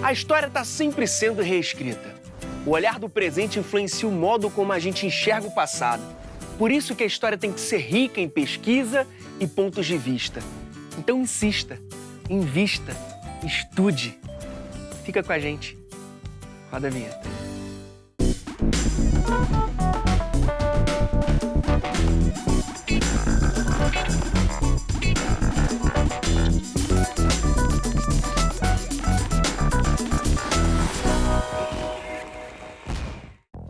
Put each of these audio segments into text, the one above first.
A história está sempre sendo reescrita. O olhar do presente influencia o modo como a gente enxerga o passado. Por isso que a história tem que ser rica em pesquisa e pontos de vista. Então insista, invista, estude. Fica com a gente. Roda a vinheta.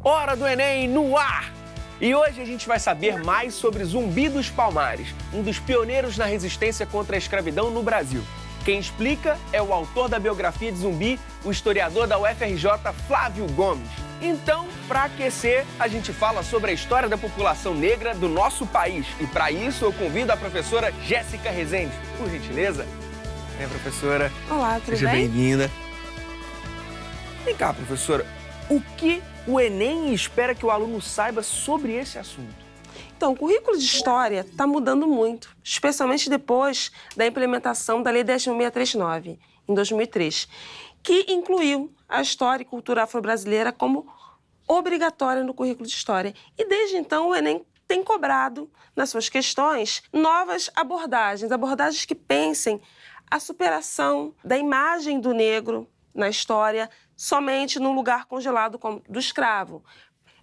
Hora do Enem no ar! E hoje a gente vai saber mais sobre Zumbi dos Palmares, um dos pioneiros na resistência contra a escravidão no Brasil. Quem explica é o autor da biografia de Zumbi, o historiador da UFRJ, Flávio Gomes. Então, para aquecer, a gente fala sobre a história da população negra do nosso país. E para isso eu convido a professora Jéssica Rezende. Por gentileza. Vem, professora. Olá, tudo bem? Seja bem-vinda. Vem cá, professora. O que o Enem espera que o aluno saiba sobre esse assunto? Então, o currículo de História está mudando muito, especialmente depois da implementação da Lei 10.639, em 2003, que incluiu a História e Cultura Afro-Brasileira como obrigatória no currículo de História. E desde então o Enem tem cobrado, nas suas questões, novas abordagens que pensem a superação da imagem do negro na história somente no lugar congelado do escravo.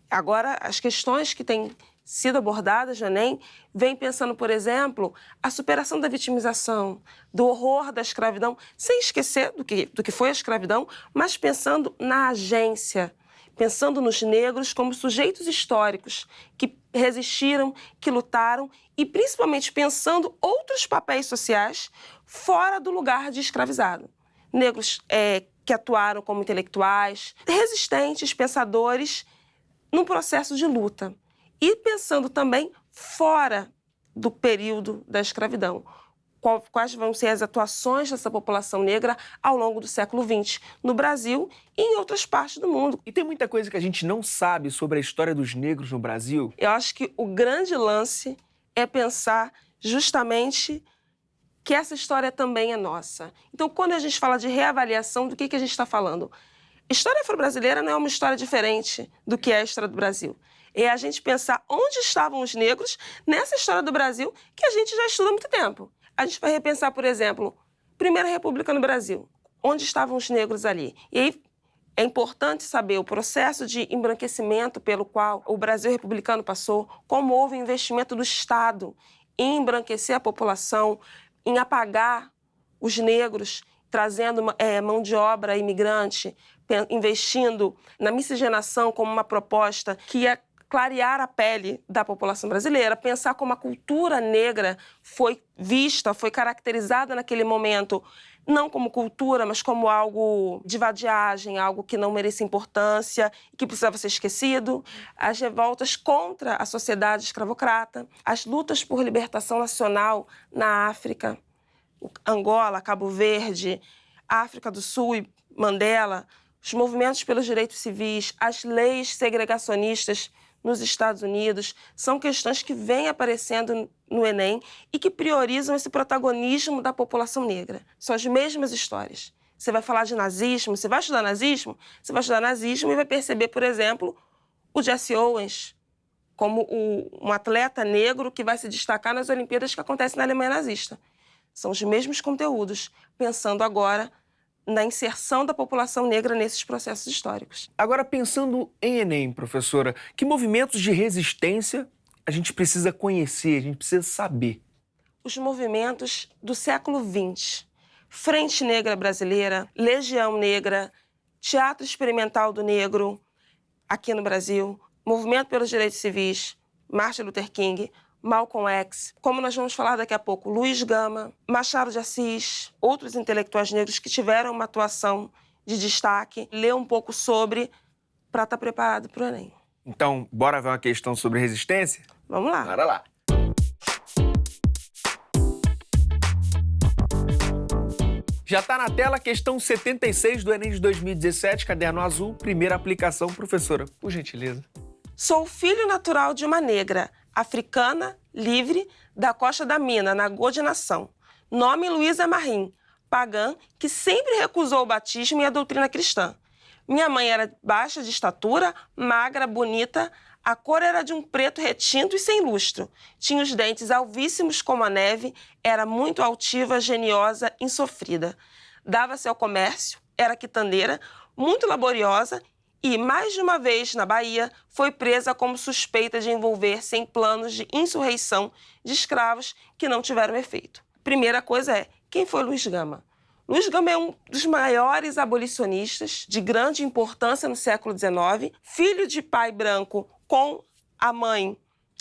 Agora, as questões que têm sido abordadas no Enem vêm pensando, por exemplo, a superação da vitimização, do horror da escravidão, sem esquecer do que foi a escravidão, mas pensando na agência, pensando nos negros como sujeitos históricos que resistiram, que lutaram e principalmente pensando outros papéis sociais fora do lugar de escravizado. Negros que atuaram como intelectuais, resistentes, pensadores, num processo de luta. E pensando também fora do período da escravidão. Quais vão ser as atuações dessa população negra ao longo do século XX, no Brasil e em outras partes do mundo. E tem muita coisa que a gente não sabe sobre a história dos negros no Brasil? Eu acho que o grande lance é pensar justamente que essa história também é nossa. Então, quando a gente fala de reavaliação, do que a gente está falando? História afro-brasileira não é uma história diferente do que é a história do Brasil. É a gente pensar onde estavam os negros nessa história do Brasil que a gente já estuda há muito tempo. A gente vai repensar, por exemplo, Primeira República no Brasil. Onde estavam os negros ali? E aí é importante saber o processo de embranquecimento pelo qual o Brasil republicano passou, como houve investimento do Estado em embranquecer a população, em apagar os negros, trazendo mão de obra imigrante, investindo na miscigenação como uma proposta que ia clarear a pele da população brasileira, pensar como a cultura negra foi vista, foi caracterizada naquele momento, não como cultura, mas como algo de vadiagem, algo que não merecia importância, que precisava ser esquecido, as revoltas contra a sociedade escravocrata, as lutas por libertação nacional na África, Angola, Cabo Verde, África do Sul e Mandela, os movimentos pelos direitos civis, as leis segregacionistas nos Estados Unidos, são questões que vêm aparecendo no Enem e que priorizam esse protagonismo da população negra. São as mesmas histórias. Você vai falar de nazismo, você vai estudar nazismo? Você vai estudar nazismo e vai perceber, por exemplo, o Jesse Owens como um atleta negro que vai se destacar nas Olimpíadas que acontecem na Alemanha nazista. São os mesmos conteúdos, pensando agora na inserção da população negra nesses processos históricos. Agora, pensando em Enem, professora, que movimentos de resistência a gente precisa conhecer, a gente precisa saber? Os movimentos do século XX. Frente Negra Brasileira, Legião Negra, Teatro Experimental do Negro, aqui no Brasil, Movimento pelos Direitos Civis, Martin Luther King, Malcolm X, como nós vamos falar daqui a pouco, Luiz Gama, Machado de Assis, outros intelectuais negros que tiveram uma atuação de destaque, ler um pouco sobre para estar preparado para o Enem. Então, bora ver uma questão sobre resistência? Vamos lá. Bora lá. Já está na tela a questão 76 do Enem de 2017, caderno azul, primeira aplicação. Professora, por gentileza. Sou filho natural de uma negra, africana, livre, da Costa da Mina, na Goa de Nação. Nome Luísa Marim. pagã que sempre recusou o batismo e a doutrina cristã. Minha mãe era baixa de estatura, magra, bonita, a cor era de um preto retinto e sem lustro. Tinha os dentes alvíssimos como a neve, era muito altiva, geniosa, insofrida. Dava-se ao comércio, era quitandeira, muito laboriosa e, mais de uma vez na Bahia, foi presa como suspeita de envolver-se em planos de insurreição de escravos que não tiveram efeito. Primeira coisa é, quem foi Luiz Gama? Luiz Gama é um dos maiores abolicionistas de grande importância no século XIX, filho de pai branco com a mãe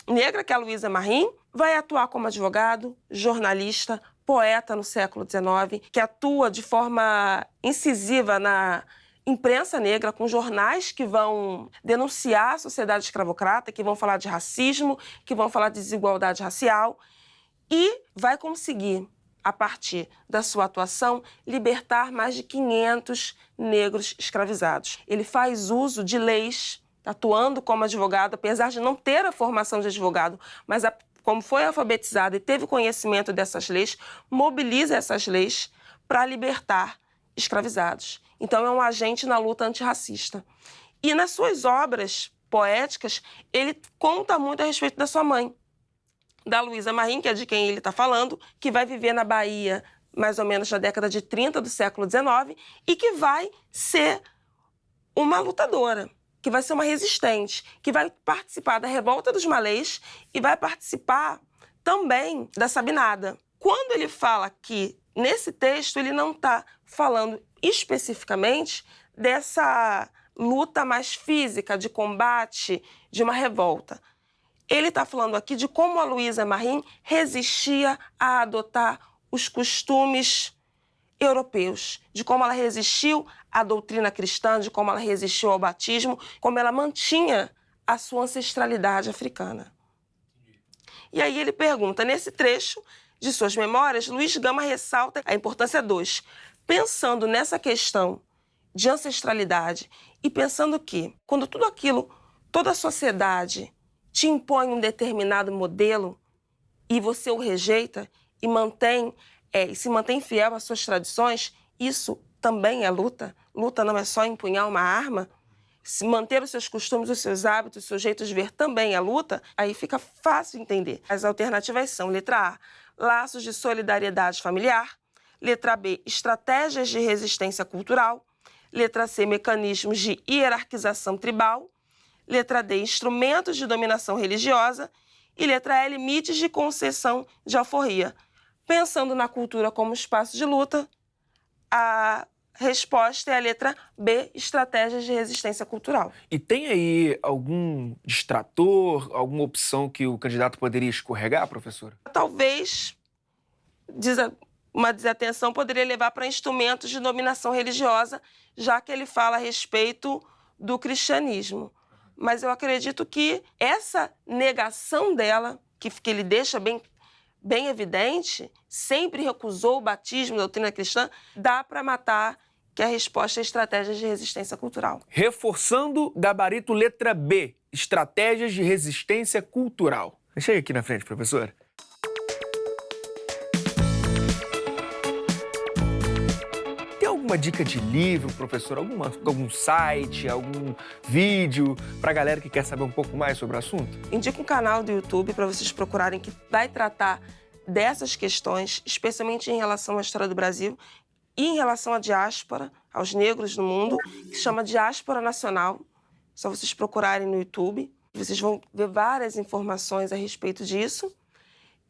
negra, que é a Luísa Marim, vai atuar como advogado, jornalista, poeta no século XIX, que atua de forma incisiva na imprensa negra, com jornais que vão denunciar a sociedade escravocrata, que vão falar de racismo, que vão falar de desigualdade racial, e vai conseguir, a partir da sua atuação, libertar mais de 500 negros escravizados. Ele faz uso de leis, atuando como advogado, apesar de não ter a formação de advogado, mas como foi alfabetizado e teve conhecimento dessas leis, mobiliza essas leis para libertar escravizados. Então é um agente na luta antirracista. E nas suas obras poéticas, ele conta muito a respeito da sua mãe, da Luísa Marim, que é de quem ele está falando, que vai viver na Bahia mais ou menos na década de 30 do século XIX e que vai ser uma lutadora, que vai ser uma resistente, que vai participar da Revolta dos Malês e vai participar também da Sabinada. Quando ele fala que, nesse texto, ele não está falando especificamente dessa luta mais física, de combate, de uma revolta. Ele está falando aqui de como a Luísa Marim resistia a adotar os costumes europeus, de como ela resistiu à doutrina cristã, de como ela resistiu ao batismo, como ela mantinha a sua ancestralidade africana. E aí ele pergunta, nesse trecho de suas memórias, Luiz Gama ressalta a importância dos, pensando nessa questão de ancestralidade e pensando que, quando tudo aquilo, toda a sociedade te impõe um determinado modelo e você o rejeita e se mantém fiel às suas tradições, isso também é luta. Luta não é só empunhar uma arma. Se manter os seus costumes, os seus hábitos, o seu jeito de ver também é luta, aí fica fácil entender. As alternativas são, letra A, laços de solidariedade familiar, letra B, estratégias de resistência cultural, letra C, mecanismos de hierarquização tribal, letra D, instrumentos de dominação religiosa e letra E, limites de concessão de alforria. Pensando na cultura como espaço de luta, a resposta é a letra B, estratégias de resistência cultural. E tem aí algum distrator, alguma opção que o candidato poderia escorregar, professora? Talvez uma desatenção poderia levar para instrumentos de dominação religiosa, já que ele fala a respeito do cristianismo. Mas eu acredito que essa negação dela, que ele deixa bem evidente, sempre recusou o batismo da doutrina cristã, dá para matar que a resposta é estratégias de resistência cultural. Reforçando, gabarito letra B, estratégias de resistência cultural. Chega aqui na frente, professora. Alguma dica de livro, professor? Algum site, algum vídeo para a galera que quer saber um pouco mais sobre o assunto? Indico um canal do YouTube para vocês procurarem que vai tratar dessas questões, especialmente em relação à história do Brasil e em relação à diáspora, aos negros no mundo, que se chama Diáspora Nacional. Só vocês procurarem no YouTube. Vocês vão ver várias informações a respeito disso.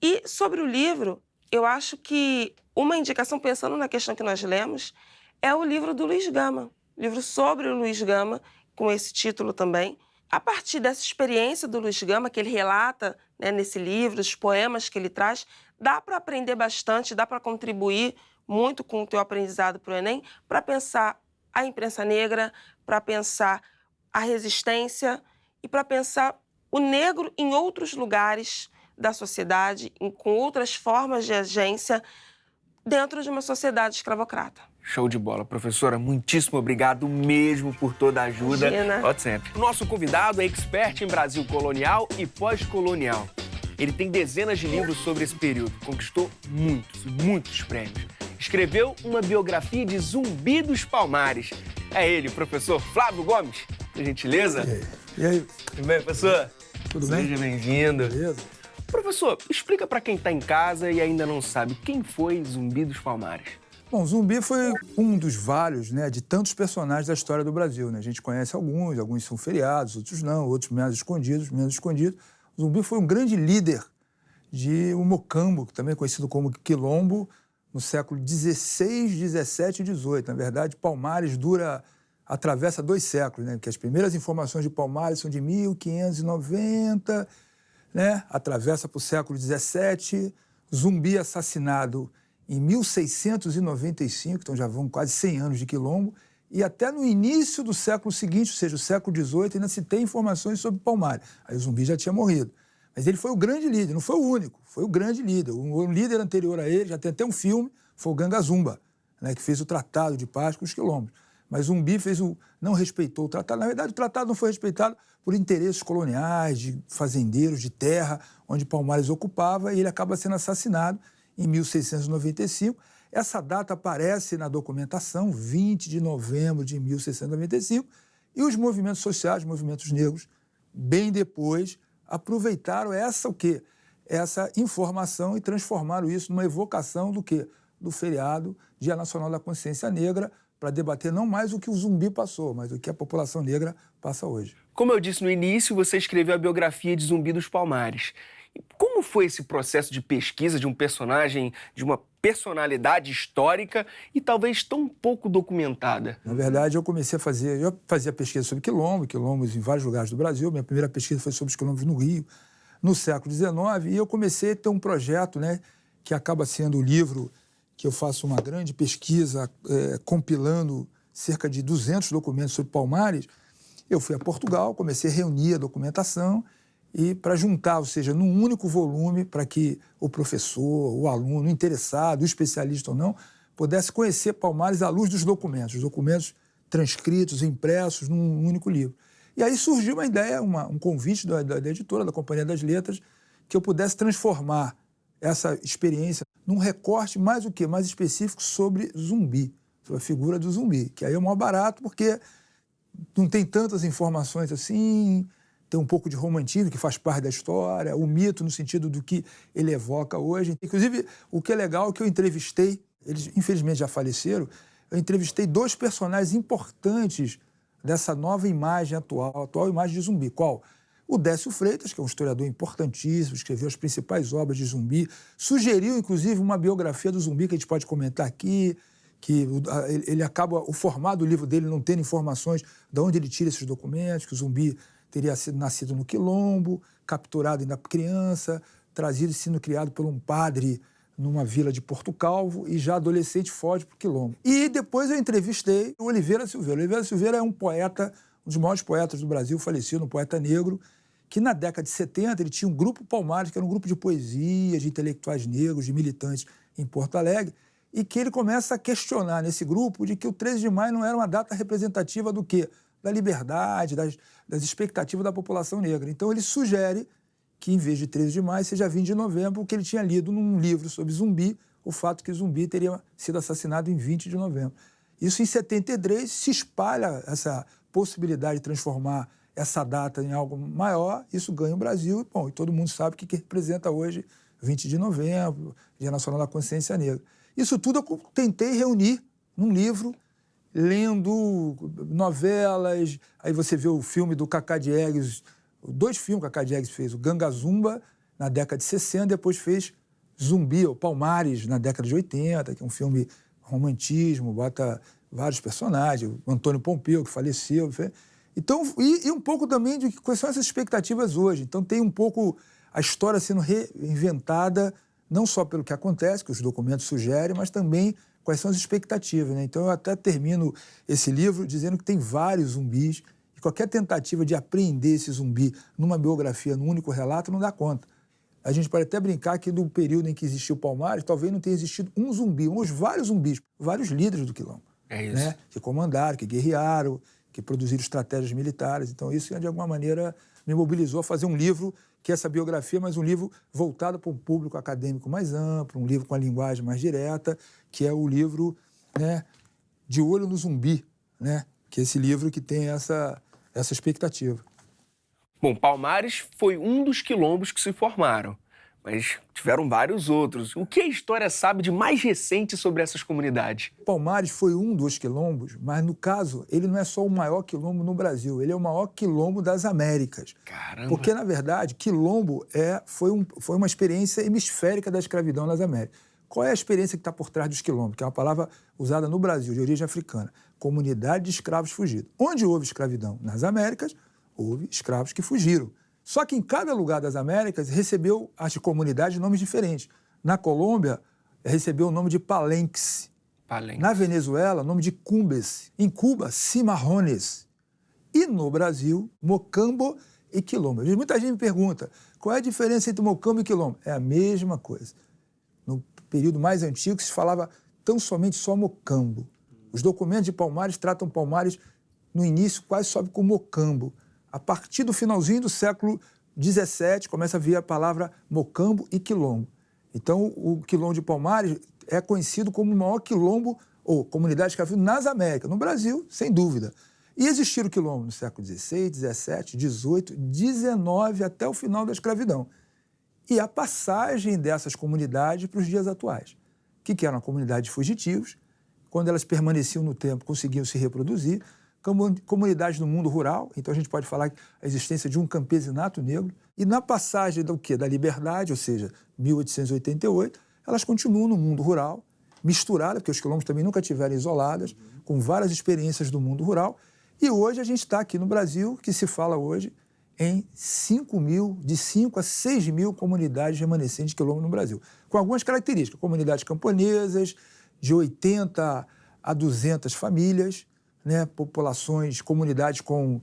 E sobre o livro, eu acho que uma indicação, pensando na questão que nós lemos, é o livro do Luiz Gama, livro sobre o Luiz Gama, com esse título também. A partir dessa experiência do Luiz Gama, que ele relata, né, nesse livro, os poemas que ele traz, dá para aprender bastante, dá para contribuir muito com o teu aprendizado para o Enem, para pensar a imprensa negra, para pensar a resistência e para pensar o negro em outros lugares da sociedade, com outras formas de agência dentro de uma sociedade escravocrata. Show de bola, professora. Muitíssimo obrigado mesmo por toda a ajuda. Imagina. Pode sempre. O nosso convidado é expert em Brasil colonial e pós-colonial. Ele tem dezenas de livros sobre esse período. Conquistou muitos prêmios. escreveu uma biografia de Zumbi dos Palmares. É ele, o professor Flávio Gomes. Por gentileza? E aí? Tudo bem, professor? Tudo bem? Seja bem-vindo. Beleza? Professor, explica para quem está em casa e ainda não sabe quem foi Zumbi dos Palmares. Bom, Zumbi foi um dos vários, de tantos personagens da história do Brasil, A gente conhece alguns são feriados, outros não, outros menos escondidos. Zumbi foi um grande líder de um mocambo, também conhecido como quilombo, no século XVI, XVII e XVIII. Na verdade, Palmares atravessa 2 séculos, Porque as primeiras informações de Palmares são de 1590, Atravessa para o século XVII, Zumbi assassinado em 1695, então já vão quase 100 anos de quilombo, e até no início do século seguinte, ou seja, o século XVIII, ainda se tem informações sobre Palmares. Aí o Zumbi já tinha morrido. Mas ele foi o grande líder, não foi o único, foi o grande líder. O líder anterior a ele, já tem até um filme, foi o Ganga Zumba, que fez o Tratado de Paz com os quilombos. Mas Zumbi não respeitou o tratado. Na verdade, o tratado não foi respeitado por interesses coloniais, de fazendeiros, de terra, onde Palmares ocupava, e ele acaba sendo assassinado em 1695. Essa data aparece na documentação, 20 de novembro de 1695, e os movimentos sociais, os movimentos negros, bem depois, aproveitaram essa informação e transformaram isso numa evocação do quê? Do feriado, Dia Nacional da Consciência Negra, para debater não mais o que o Zumbi passou, mas o que a população negra passa hoje. Como eu disse no início, você escreveu a biografia de Zumbi dos Palmares. Como foi esse processo de pesquisa de um personagem, de uma personalidade histórica e talvez tão pouco documentada? Na verdade, eu fazia pesquisa sobre quilombos em vários lugares do Brasil. Minha primeira pesquisa foi sobre os quilombos no Rio, no século XIX, e eu comecei a ter um projeto, que acaba sendo o livro que eu faço uma grande pesquisa compilando cerca de 200 documentos sobre Palmares. Eu fui a Portugal, comecei a reunir a documentação e para juntar, ou seja, num único volume, para que o professor, o aluno, o interessado, o especialista ou não, pudesse conhecer Palmares à luz dos documentos, os documentos transcritos, impressos num único livro. E aí surgiu uma ideia, um convite da editora, da Companhia das Letras, que eu pudesse transformar essa experiência num recorte mais específico sobre Zumbi, sobre a figura do Zumbi, que aí é o maior barato, porque não tem tantas informações assim, tem um pouco de romantismo que faz parte da história, o mito no sentido do que ele evoca hoje. Inclusive, o que é legal é que eu entrevistei, eles infelizmente já faleceram, eu entrevistei 2 personagens importantes dessa nova imagem atual imagem de Zumbi. Qual? O Décio Freitas, que é um historiador importantíssimo, escreveu as principais obras de Zumbi, sugeriu, inclusive, uma biografia do Zumbi que a gente pode comentar aqui, que ele acaba, o formato do livro dele não tendo informações de onde ele tira esses documentos, que o Zumbi teria nascido no quilombo, capturado ainda criança, trazido e sendo criado por um padre numa vila de Porto Calvo e já adolescente foge para o quilombo. E depois eu entrevistei o Oliveira Silveira. O Oliveira Silveira é um poeta, um dos maiores poetas do Brasil, falecido, um poeta negro, que na década de 70 ele tinha um grupo Palmares, que era um grupo de poesia, de intelectuais negros, de militantes em Porto Alegre, e que ele começa a questionar nesse grupo de que o 13 de maio não era uma data representativa do quê? Da liberdade, das expectativas da população negra. Então ele sugere que, em vez de 13 de maio, seja 20 de novembro, porque ele tinha lido num livro sobre Zumbi o fato que Zumbi teria sido assassinado em 20 de novembro. Isso em 73 se espalha essa possibilidade de transformar essa data em algo maior, isso ganha o Brasil, e todo mundo sabe o que representa hoje 20 de novembro, Dia Nacional da Consciência Negra. Isso tudo eu tentei reunir num livro, lendo novelas, aí você vê o filme do Cacá Diegues, 2 filmes que o Cacá Diegues fez, o Ganga Zumba, na década de 60, depois fez Zumbi, ou Palmares, na década de 80, que é um filme romantismo, bota vários personagens, o Antônio Pompeu, que faleceu. Então, e um pouco também de quais são essas expectativas hoje. Então, tem um pouco a história sendo reinventada, não só pelo que acontece, que os documentos sugerem, mas também quais são as expectativas. Então, eu até termino esse livro dizendo que tem vários zumbis, e qualquer tentativa de apreender esse zumbi numa biografia, num único relato, não dá conta. A gente pode até brincar que no período em que existiu o Palmares, talvez não tenha existido um zumbi, mas vários zumbis, vários líderes do quilombo. É isso. Que comandaram, que guerrearam, que produziram estratégias militares. Então, isso, de alguma maneira, me mobilizou a fazer um livro que essa biografia, mas um livro voltado para um público acadêmico mais amplo, um livro com a linguagem mais direta, que é o livro, né, De Olho no Zumbi, né, que é esse livro que tem essa expectativa. Bom, Palmares foi um dos quilombos que se formaram, mas tiveram vários outros. O que a história sabe de mais recente sobre essas comunidades? Palmares foi um dos quilombos, mas, no caso, ele não é só o maior quilombo no Brasil, ele é o maior quilombo das Américas. Caramba! Porque, na verdade, quilombo foi uma experiência hemisférica da escravidão nas Américas. Qual é a experiência que está por trás dos quilombos? Que é uma palavra usada no Brasil, de origem africana. Comunidade de escravos fugidos. Onde houve escravidão? Nas Américas, houve escravos que fugiram. Só que em cada lugar das Américas recebeu as comunidades nomes diferentes. Na Colômbia, recebeu o nome de Palenques. Na Venezuela, o nome de Cumbes. Em Cuba, Cimarrones. E no Brasil, Mocambo e Quilombo. Muita gente me pergunta, qual é a diferença entre Mocambo e Quilombo? É a mesma coisa. No período mais antigo, se falava tão somente só Mocambo. Os documentos de Palmares tratam Palmares, no início, quase só como Mocambo. A partir do finalzinho do século XVII, começa a vir a palavra Mocambo e Quilombo. Então, o quilombo de Palmares é conhecido como o maior quilombo ou comunidade escravista nas Américas. No Brasil, sem dúvida. E existiram quilombo no século XVI, XVII, XVIII, XIX, até o final da escravidão. E a passagem dessas comunidades para os dias atuais. O que eram comunidades de fugitivos? Quando elas permaneciam no tempo, conseguiam se reproduzir. Comunidades no mundo rural, então a gente pode falar a existência de um campesinato negro. E na passagem do quê? Da liberdade, ou seja, 1888, elas continuam no mundo rural, misturadas, porque os quilombos também nunca estiveram isoladas, com várias experiências do mundo rural. E hoje a gente está aqui no Brasil, que se fala hoje em 5 mil, de 5 a 6 mil comunidades remanescentes de quilombo no Brasil, com algumas características. Comunidades camponesas, de 80 a 200 famílias, né, populações, comunidades com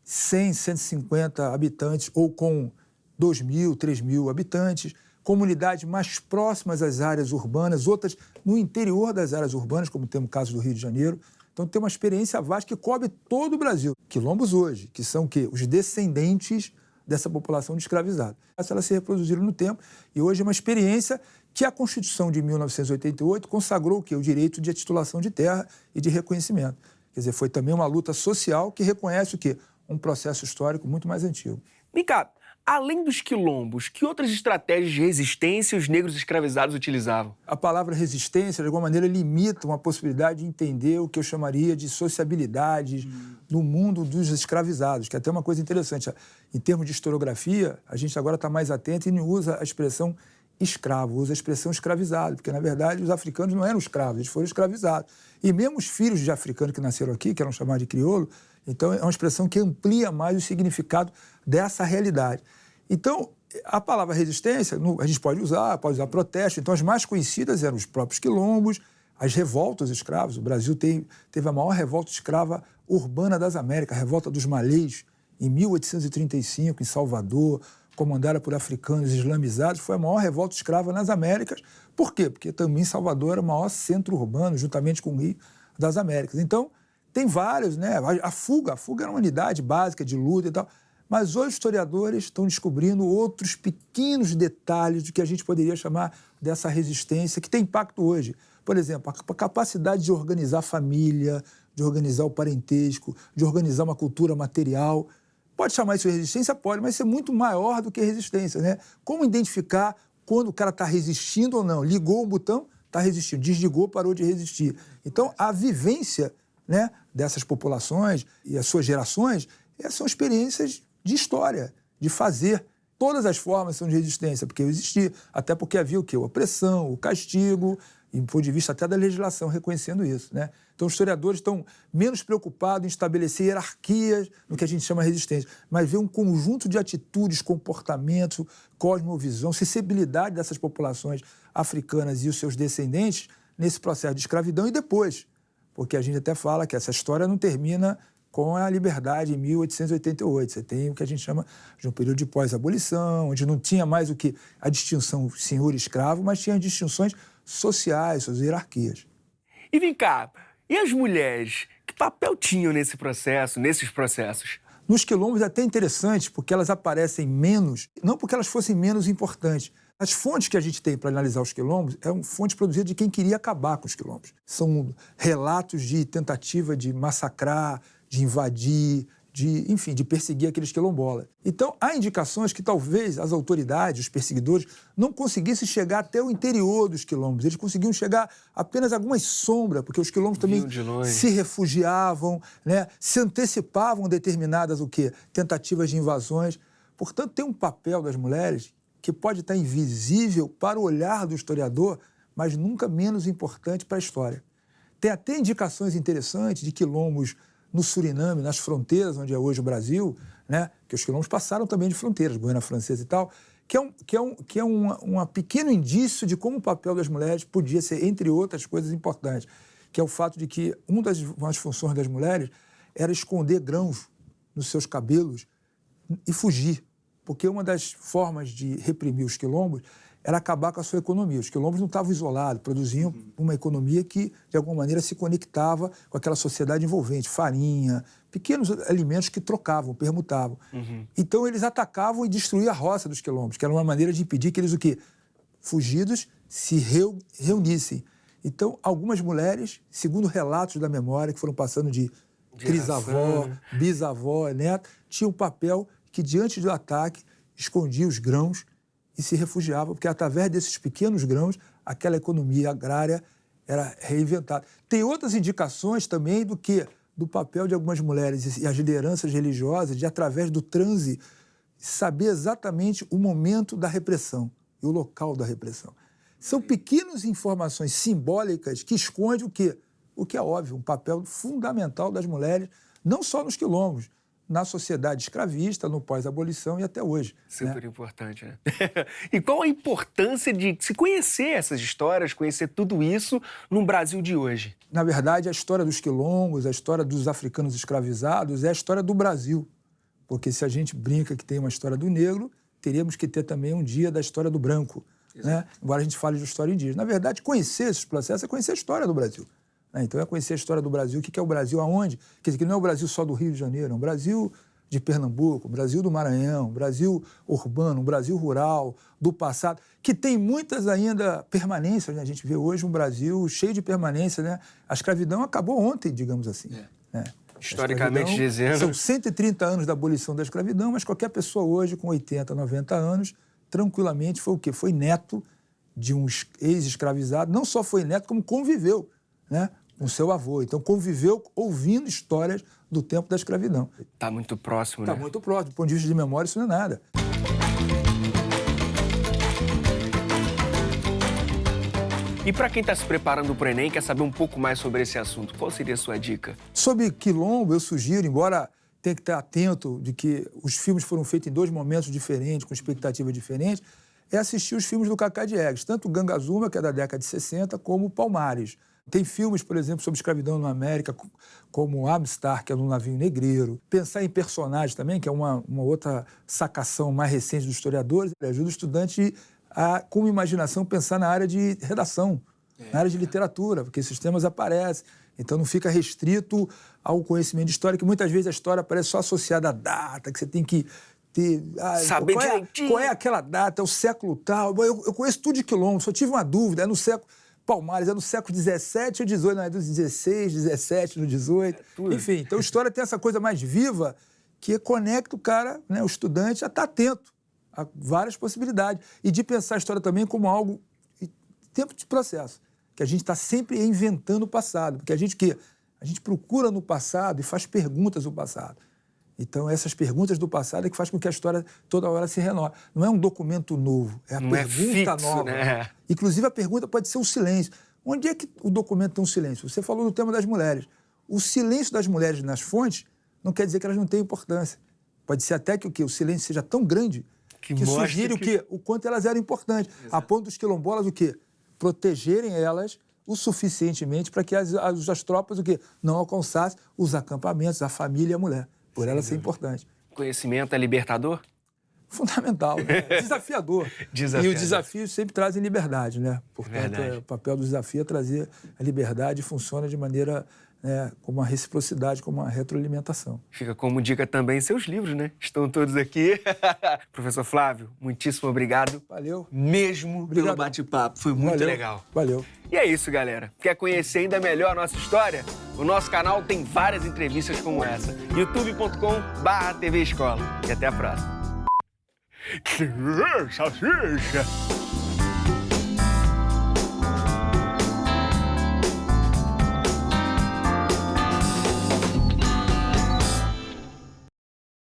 100, 150 habitantes ou com 2.000, 3.000 habitantes, comunidades mais próximas às áreas urbanas, outras no interior das áreas urbanas, como temos o caso do Rio de Janeiro. Então, tem uma experiência vasta que cobre todo o Brasil. Quilombos hoje, que são o quê? Os descendentes dessa população de escravizados. Elas se reproduziram no tempo e hoje é uma experiência que a Constituição de 1988 consagrou o quê? O direito de titulação de terra e de reconhecimento. Quer dizer, foi também uma luta social que reconhece o quê? Um processo histórico muito mais antigo. Vem cá, além dos quilombos, que outras estratégias de resistência os negros escravizados utilizavam? A palavra resistência, de alguma maneira, limita uma possibilidade de entender o que eu chamaria de sociabilidade no mundo dos escravizados, que é até uma coisa interessante. Em termos de historiografia, a gente agora está mais atento e não usa a expressão escravo, usa a expressão escravizado, porque, na verdade, os africanos não eram escravos, eles foram escravizados. E mesmo os filhos de africanos que nasceram aqui, que eram chamados de crioulo, então é uma expressão que amplia mais o significado dessa realidade. Então, a palavra resistência, a gente pode usar protesto. Então, as mais conhecidas eram os próprios quilombos, as revoltas escravas. O Brasil teve a maior revolta escrava urbana das Américas, a revolta dos Malês, em 1835, em Salvador, comandada por africanos islamizados, foi a maior revolta escrava nas Américas. Por quê? Porque também Salvador era o maior centro urbano, juntamente com o Rio das Américas. Então, tem vários, né? A fuga era uma unidade básica de luta e tal. Mas hoje os historiadores estão descobrindo outros pequenos detalhes do que a gente poderia chamar dessa resistência, que tem impacto hoje. Por exemplo, a capacidade de organizar a família, de organizar o parentesco, de organizar uma cultura material. Pode chamar isso de resistência? Pode, mas isso é muito maior do que resistência, né? Como identificar quando o cara está resistindo ou não? Ligou o botão, está resistindo. Desligou, parou de resistir. Então, a vivência, né, dessas populações e as suas gerações, essas são experiências de história, de fazer. Todas as formas são de resistência, porque eu existi. Até porque havia o quê? A opressão, o castigo, e do ponto de vista até da legislação reconhecendo isso, né? Então, os historiadores estão menos preocupados em estabelecer hierarquias no que a gente chama de resistência, mas ver um conjunto de atitudes, comportamentos, cosmovisão, sensibilidade dessas populações africanas e os seus descendentes nesse processo de escravidão e depois. Porque a gente até fala que essa história não termina com a liberdade em 1888. Você tem o que a gente chama de um período de pós-abolição, onde não tinha mais o que a distinção senhor-escravo, mas tinha as distinções sociais, suas hierarquias. E vem cá, e as mulheres? Que papel tinham nesse processo, nesses processos? Nos quilombos é até interessante, porque elas aparecem menos, não porque elas fossem menos importantes. As fontes que a gente tem para analisar os quilombos são fontes produzidas de quem queria acabar com os quilombos. São relatos de tentativa de massacrar, de invadir, enfim, de perseguir aqueles quilombolas. Então, há indicações que talvez as autoridades, os perseguidores, não conseguissem chegar até o interior dos quilombos. Eles conseguiam chegar apenas a algumas sombras, porque os quilombos também se refugiavam, né? Se antecipavam a determinadas tentativas de invasões. Portanto, tem um papel das mulheres que pode estar invisível para o olhar do historiador, mas nunca menos importante para a história. Tem até indicações interessantes de quilombos no Suriname, nas fronteiras, onde é hoje o Brasil, né? Que os quilombos passaram também de fronteiras, Guiana Francesa e tal, que é um pequeno indício de como o papel das mulheres podia ser, entre outras coisas importantes, que é o fato de que uma das funções das mulheres era esconder grãos nos seus cabelos e fugir, porque uma das formas de reprimir os quilombos era acabar com a sua economia. Os quilombos não estavam isolados, produziam uma economia que, de alguma maneira, se conectava com aquela sociedade envolvente, farinha, pequenos alimentos que trocavam, permutavam. Então, eles atacavam e destruíam a roça dos quilombos, que era uma maneira de impedir que eles, fugidos, se reunissem. Então, algumas mulheres, segundo relatos da memória, que foram passando de trisavó, bisavó, neto, tinham um papel que, diante do ataque, escondia os grãos e se refugiava, porque através desses pequenos grãos, aquela economia agrária era reinventada. Tem outras indicações também do papel de algumas mulheres e as lideranças religiosas de, através do transe, saber exatamente o momento da repressão e o local da repressão. São pequenas informações simbólicas que escondem o que é óbvio, um papel fundamental das mulheres, não só nos quilombos, na sociedade escravista, no pós-abolição e até hoje. Super importante, né? E qual a importância de se conhecer essas histórias, conhecer tudo isso no Brasil de hoje? Na verdade, a história dos quilombos, a história dos africanos escravizados é a história do Brasil. Porque se a gente brinca que tem uma história do negro, teríamos que ter também um dia da história do branco, né? Embora a gente fale de história indígena. Na verdade, conhecer esses processos é conhecer a história do Brasil. Então, é conhecer a história do Brasil, o que é o Brasil, aonde. Quer dizer, que não é o Brasil só do Rio de Janeiro, é o Brasil de Pernambuco, o Brasil do Maranhão, o Brasil urbano, o Brasil rural, do passado, que tem muitas ainda permanências, né? A gente vê hoje um Brasil cheio de permanência, né? A escravidão acabou ontem, digamos assim. Historicamente dizendo. São 130 anos da abolição da escravidão, mas qualquer pessoa hoje, com 80, 90 anos, tranquilamente foi o quê? Foi neto de um ex-escravizado, não só foi neto, como conviveu, né, com seu avô. Então, conviveu ouvindo histórias do tempo da escravidão. Está muito próximo, né? Está muito próximo. Do ponto de vista de memória, isso não é nada. E para quem está se preparando para o Enem e quer saber um pouco mais sobre esse assunto, qual seria a sua dica? Sobre quilombo, eu sugiro, embora tenha que estar atento de que os filmes foram feitos em dois momentos diferentes, com expectativas diferentes, é assistir os filmes do Cacá Diegues, tanto o Gangazuma, que é da década de 60, como o Palmares. Tem filmes, por exemplo, sobre escravidão na América, como Amstar, que é no navio negreiro. Pensar em personagens também, que é uma outra sacação mais recente dos historiadores, ajuda o estudante a, com imaginação, pensar na área de redação, na área de literatura, porque esses temas aparecem. Então não fica restrito ao conhecimento de história, que muitas vezes a história aparece só associada à data, que você tem que ter... Saber direitinho. Qual é aquela data, é o século tal. Eu conheço tudo de quilombo, só tive uma dúvida, é no século... Palmares é no século XVII ou XVIII, não é do XVI, XVII, no XVIII. Enfim, então a história tem essa coisa mais viva que conecta o cara, né, o estudante, a estar atento a várias possibilidades. E de pensar a história também como algo, tempo de processo, que a gente está sempre inventando o passado. Porque a gente procura no passado e faz perguntas do passado. Então, essas perguntas do passado é que faz com que a história toda hora se renove. Não é um documento novo, é a pergunta fixo, nova. Né? Inclusive, a pergunta pode ser o silêncio. Onde é que o documento tem um silêncio? Você falou do tema das mulheres. O silêncio das mulheres nas fontes não quer dizer que elas não têm importância. Pode ser até que o silêncio seja tão grande que sugire o quanto elas eram importantes. Exato. A ponto dos quilombolas protegerem elas o suficientemente para que as tropas não alcançassem os acampamentos, a família e a mulher. Por ela ser importante. Conhecimento é libertador? Fundamental, né? Desafiador. E os desafios sempre trazem liberdade, né? Portanto, o papel do desafio é trazer a liberdade e funciona de maneira né, como uma reciprocidade, como uma retroalimentação. Fica como dica também seus livros, né? Estão todos aqui. Professor Flávio, muitíssimo obrigado. Valeu. Mesmo Obrigado. pelo bate-papo. Foi muito Valeu. legal. Valeu. E é isso, galera. Quer conhecer ainda melhor a nossa história? O nosso canal tem várias entrevistas como essa. youtube.com/TV Escola. E até a próxima. Salsicha!